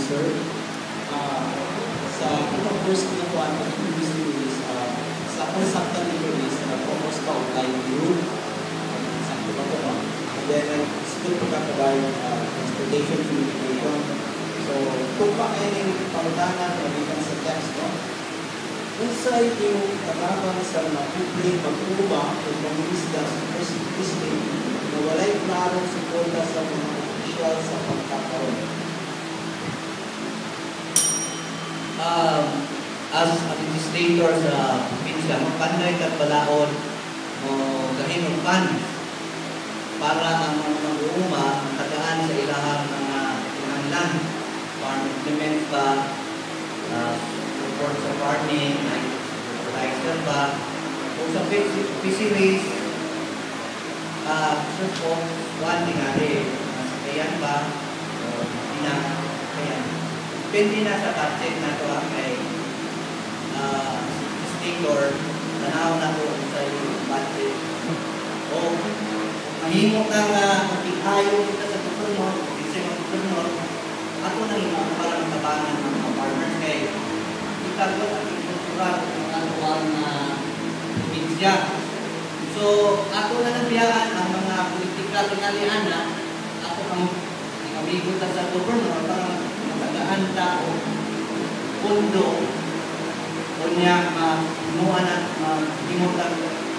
sir. Sa first na po ang pag-ibig is sa konsaptan nito is focus pa on live view. Sakto ba po? And then, still pagkakabay transportation communication. So, kung pa kayo yung pangutanan na sa text, no? Inside yung katabang sa mapuplay, mag-uba, o pang-isda sa first listing, na walay klarong suporta sa mga official sa pagkakaroon. As a legislator sa probinsya, magpanday at balaod o gahinong funds para ang mga mag-uuma tagaan sa ilahang mga kinahanglan para implement pa support sa farming, fertilizer ba, o sa fisheries, so one tingari, kayan ba, o hindi na, kayan. Depende na sa budget na ito kay legislator, tanaw na ito sa yung budget. O mahimok na mag-iayo kita sa gubernur, kasi mga gubernur, ako nang para matabangan ng mga farmers kay ikagot at kultural ng anuwang probinsya. So, ako na nabiyaan ang mga politikal tinalian na ako ang amigo sa gubernur para matagaan tao pundo o niya mamuha na mahimutang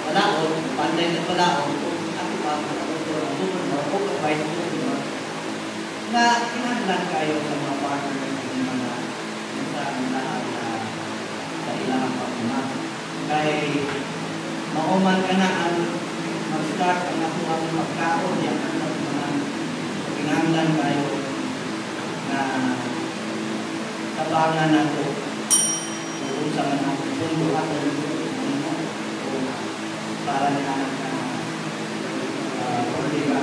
walaon, panday na walaon, ako pa matakultura ng gubernur o vice gubernur na kinahanglan kayo sa mga partner ng mga lahat sa ilang pagmama. Kaya mauman ka na ang mag-start ang nakuha ng pagkaon yan ang mga kinahanglan kayo na tabangan na ito kung sa mga pundo at para na problema.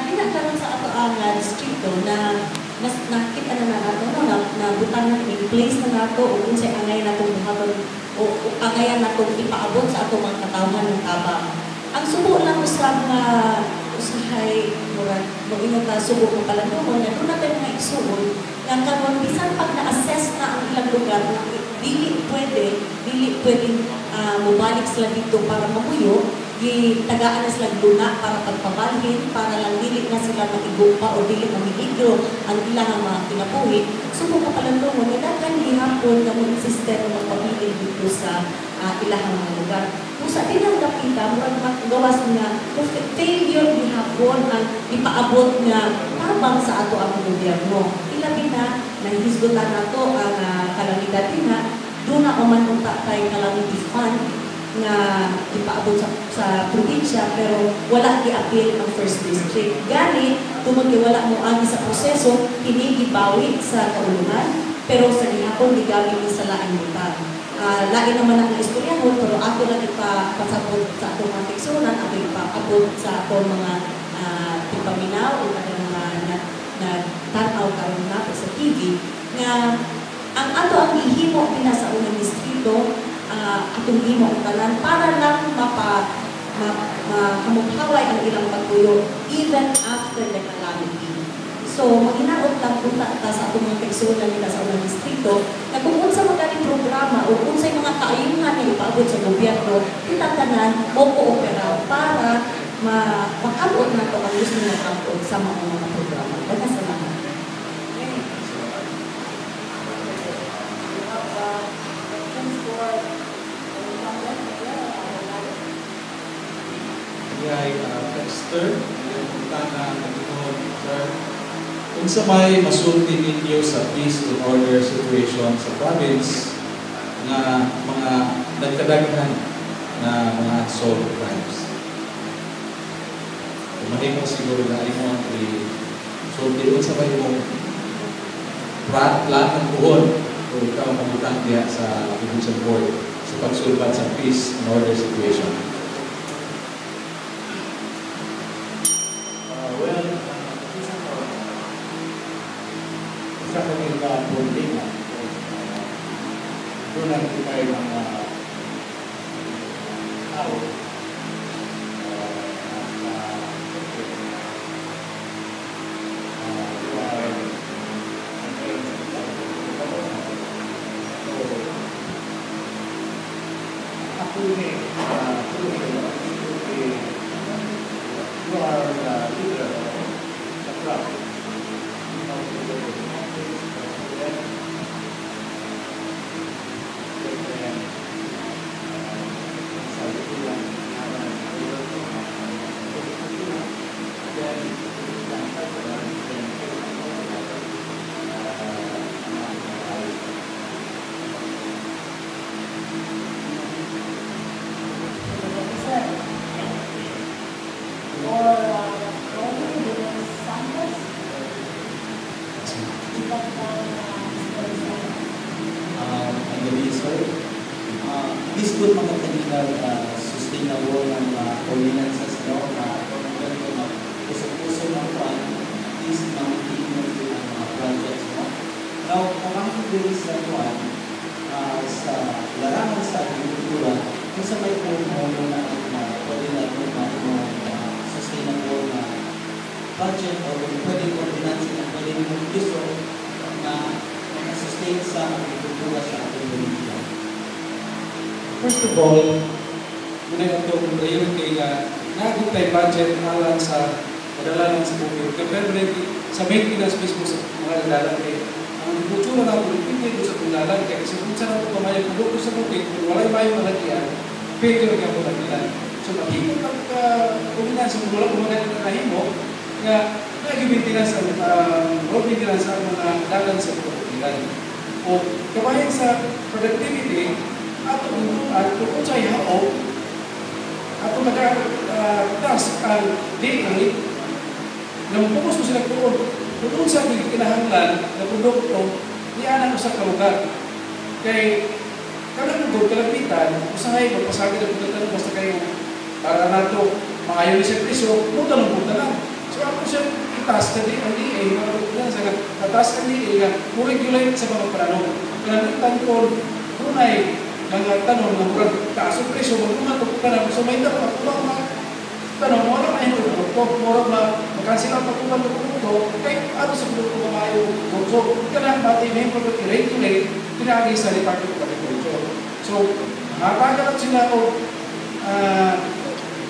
Dinagkaroon sa ato ang distrito na mas nakita na nato na butang na in-place na nato o kung sa angay na itong buhaton o angayan na itong ipaabot sa ato mga katawan ng tabang. Ang subo lang usab nga usahay mo inyo ka subo mo pala doon na doon natin mga isuon nga karon bisan pag na-assess na ang ilang lugar dili pwedeng mubalik sila dito para mamuyo, tagaan na silang luna para pagpabalhin, para lang dili na sila mag-igupa o dili mamihigro ang ilang mga kinabuhi. Subo ka pala doon nga dagan gihapon na mga system ng pamilya dito sa ilang mga lugar. Kung sa ilang kapita, murag gawas nga, kung failure gihapon ang ipaabot nga tabang sa ato ang gobyerno. Ilabi na, nahisgutan na to ang kalamidad na, doon na umanunta tayo calamity fund na ipaabot sa probinsya, pero wala i-appeal ang first district. Gani, tumagi wala mo agi sa proseso, hinigibawi sa kauluhan, pero sa gihapon, ligamit ni sa laing lugar. Lagi naman ang istoryahon, pero ako lang ipapasabot sa atong mga teksonan, ako ipapabot sa atong mga tipaminaw, adlaw o kada mga tanaw karon nato sa TV nga ang ato ang gihimo pina sa unang distrito, atong gihimo ang tanan para lang makamukaway ang ilang pagtuyo even after the calamity. So, maginaot lang punta ta sa atong mga kaigsuonan nila sa unang distrito na kung unsa magaling programa o unsay mga kaayuhan na ipaabot sa gobyerno, kita tanan o koopera para makabot na ito ang gusto na kabot sa mga programa. Daga sa mga. Dexter, yung punta na naginoon, sir. Kung sa may masulti ninyo sa peace and order situation sa province na mga nagkadaghan na mga unsolved crimes. Mahimo siguro na imong i-solve sa may imong plan ng buhon o ikaw mabutang diya sa Provincial Board sa pagsulbat sa peace and order situation. Sa kanila problema doon ang may mga tao ako ni you are the leader of the club. This good mga technical sustainable ng ordinances na puso-puso ng pan is makikinig ng mga projects mo. Now, kung ang hindi sa pan sa larangan sa agrikultura, kung sa may puno na pwede natin sustainable na budget o pwede ordinance na pwede mong gusto na sustain sa agrikultura sa ating Bolivia. First of all, muna itong priority na naging budget alang sa kadalanan sa bukid. Pero sa maintenance mismo sa mga lalaki, ang kultura natin, hindi ito sa kulalan. Kaya kasi kung saan ito kumayo produkto sa bukid, kung walay mayo malagyan, pwede rin ang malagyan. So, maghimot ang kuminan sa mula kumagan na nahimo, nga naging maintenance ang mga dalan sa bukid. O kabayan sa productivity, kung sa ihao, ato nag-task ang DA, namupunos mo sila kung sa kinahanglan na produkto, iyanan mo sa kalugar. Kay, kanang nagod, kalapitan, usahay, magpasagin na pagkatanong, basta kayo, para nato, maayon ni siya preso, punta lang. So, ako siya task na DA, task ang DA, nga, mo-regulate sa mga planong. Kalapitan ko, kunay, mga tanong ng murag kaso preso, magkumatok ka na, so may dapat mga tanong, wala na yung produkto, murag na makansila ang pagkuman ng produkto, kaya ano sa produkto na mayo. So, kailangan natin may produkto regulate, tinagay sa Department of Agriculture. So, makakalat sila o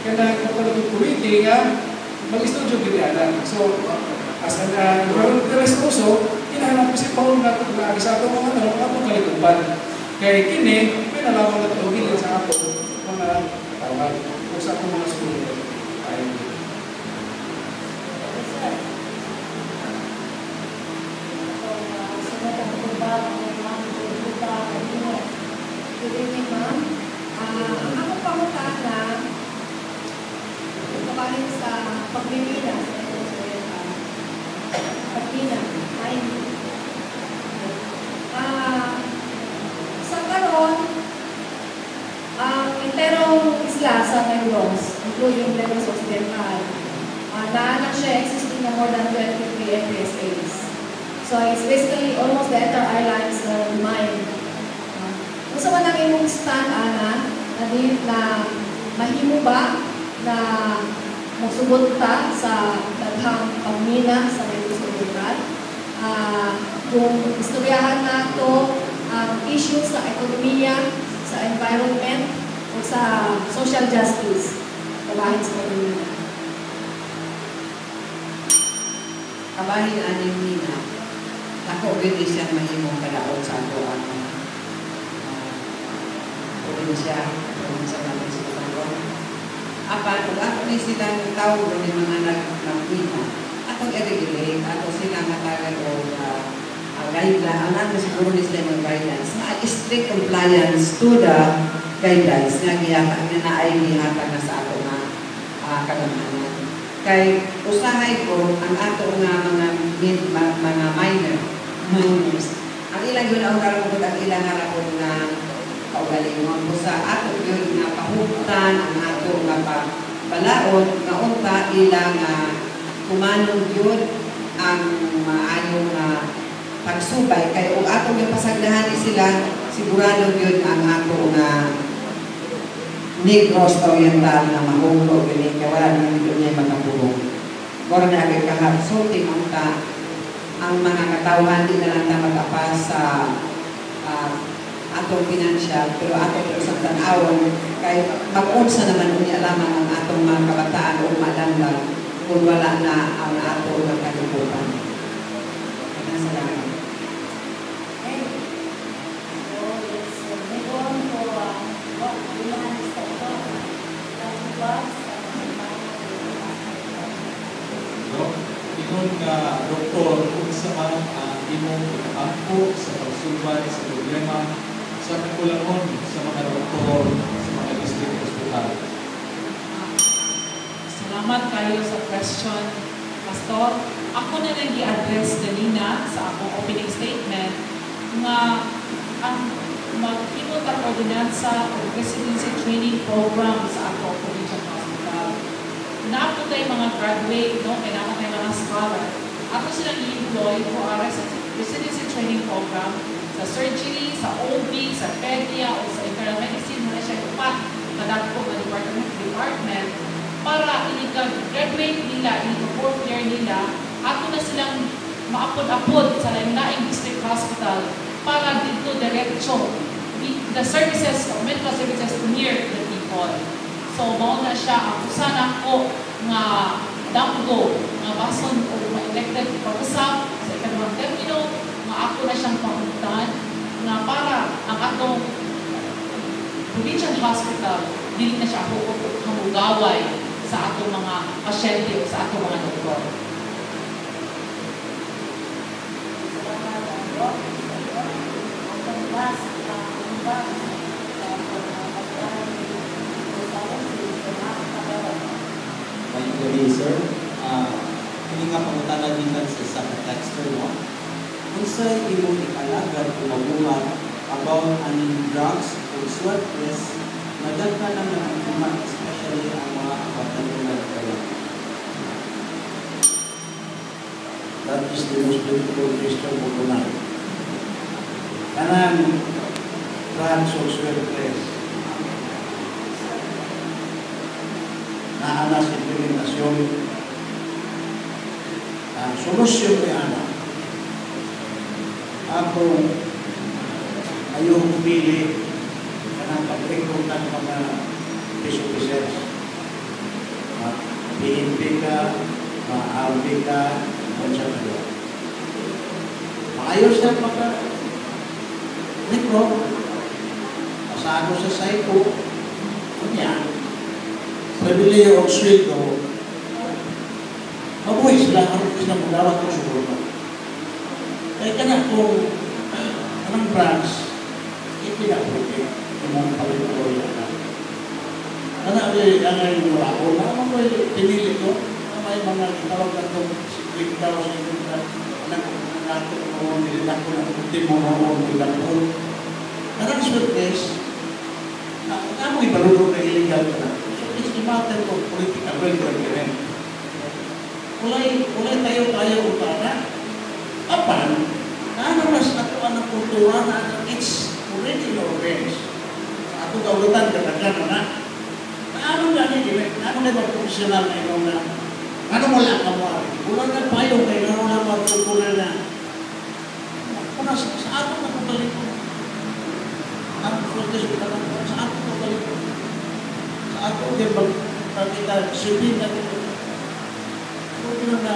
kailangan ko talagang committee nga mag-studio bigyanan. So, as an environmental responso, kailangan po si Paul na kung sa ito mga tanong, atong kalikupan. Kaya kini, may nalaman na tawagin sa ako mga tawag o sa akong mga sumunod. Ako pangutana, kabahin sa pagbibina sa karon, ang enterong isla sa Negros, including Negros Occidental, na siya existing niya more than 23 FPSAs. So it's basically almost the entire islands mine. Kung sa manang imong stand, Ana, na mahimo ba na masubot ta sa daghang pamina sa Negros Oriental? Kung istoryahan na ito ang issues sa ekonomiya, sa environment, o sa social justice, kabahin sa pamilya. Kabahin aning nina, ako gini siya mahimong kadaot sa ato ang probinsya namin sa Batangon. Apan, kung ako ni silang tawag ni mga nagpina, atong i-regulate, ato sila matagal o guidelines, ang natin siguro ni sila ng guidelines, na strict compliance to the guidelines nga naayihatan na sa ato na kadamanan. Kay usahay ko ang ato nga mga minors, ang ilang yun ang karapot, ang ilang harapot na kaugalingon ko sa ato yun nga pahutan, ang ato nga pabalaod, nga unta ilang kumanong yun ang maayong pagsubay. Kaya kung ato yung pasagdahan sila, sigurado yun ang ato nga Negros Oriental na mahulog yun, kaya wala naman yun niya magkapulong. Gora na agad kahatsulti unta ang mga katawhan di na lang na magkapas sa atong financial, pero atong usap tanawon, kay mag-unsa naman unya lamang ang atong mga kabataan o malamlag kung wala na ang atong kalibutan. Salamat. Okay. So let's move on to what we want to start on. That was Ingon nga, Doktor, kung saan imong angko sa pagsubay sa problema sa kakulangon sa mga doktor sa mga district hospital. Salamat kayo sa question, Pastor. Ako na lang i-address kanina sa akong opening statement nga ang mag-imot ang ordinansa o residency training program sa ako provincial hospital. Naako tayo mga graduate, no? Kailangan tayo mga scholar. Ako silang i-employ for a residency training program sa surgery, sa OB, sa pedia, o sa internal medicine. Muna siya upat kadagpo ng department para graduate nila, fourth year nila, ato na silang maapod-apod sa lain-laing district hospital para dito diretso the services, medical services near the people. So, mao na siya ang usahan ko nga damgo nga bason o ma-elected pag-usap sa ikalawang termino nga ako na siyang panguntan nga para ang atong provincial hospital dili na siya hamugaway sa atong mga pasyente o sa atong mga doktor. May gabi, sir. Hindi nga pangutanan din sa texter mo. Kung sa imong ikalagad o mabuhat about aning drugs o sweat risk, nadagka na ang umat, especially ang mga kapatid kayo. That is the most beautiful Christian Bukunay. Kanang drugs o sweatless na anas implementasyon ang solusyon ni Ana. Ako ayaw pumili kanang pag-recruit ng mga peace officers. PNP ka, RB ka, konsya ka doon. Maayos na maka-recruit. Pasado sa psycho. Kanya. Pabili yung sweldo. Mabuhay sila, harap sila magdawat ko siguro. Kaya ka na kung anong branch, ipinaputi yung mga palitorya na. Ano ang wala ko, naman ko pinili ko, na may mga kitawag na itong siklik daw sa ito na nato ko, nilidak ko na puti mo mo, nilidak ko. Karang sweetness, na mo ibalulog na illegal ka na. So it's a matter of political will to agree. ulay tayo utara. Apan, mas ato ang kultura na it's already in our veins. Sa ato kaulitan, katagan na. Ano gani, ano na mag-professional na ikaw na, ano mo lang kamuha? Wala na payo, kaya ano na mag-kultura na. Kung sa ato na pabalik ko. Ang protest ko na sa ato na pabalik ko. Sa ato, di ba, kita sipin na ito. Kultura na,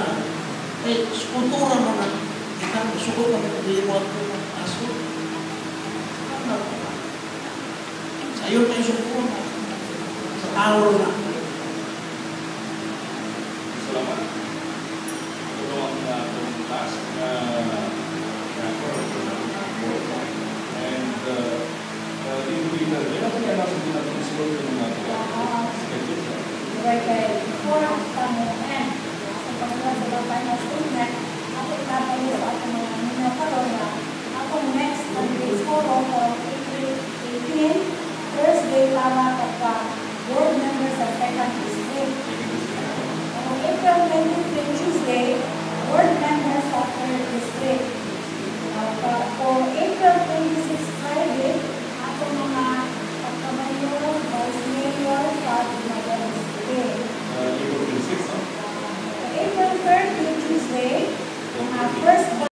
kultura mo na, kita suko ka na pag-iwag ko ng aso. Sa'yo na yung suko mo. Sa tao na.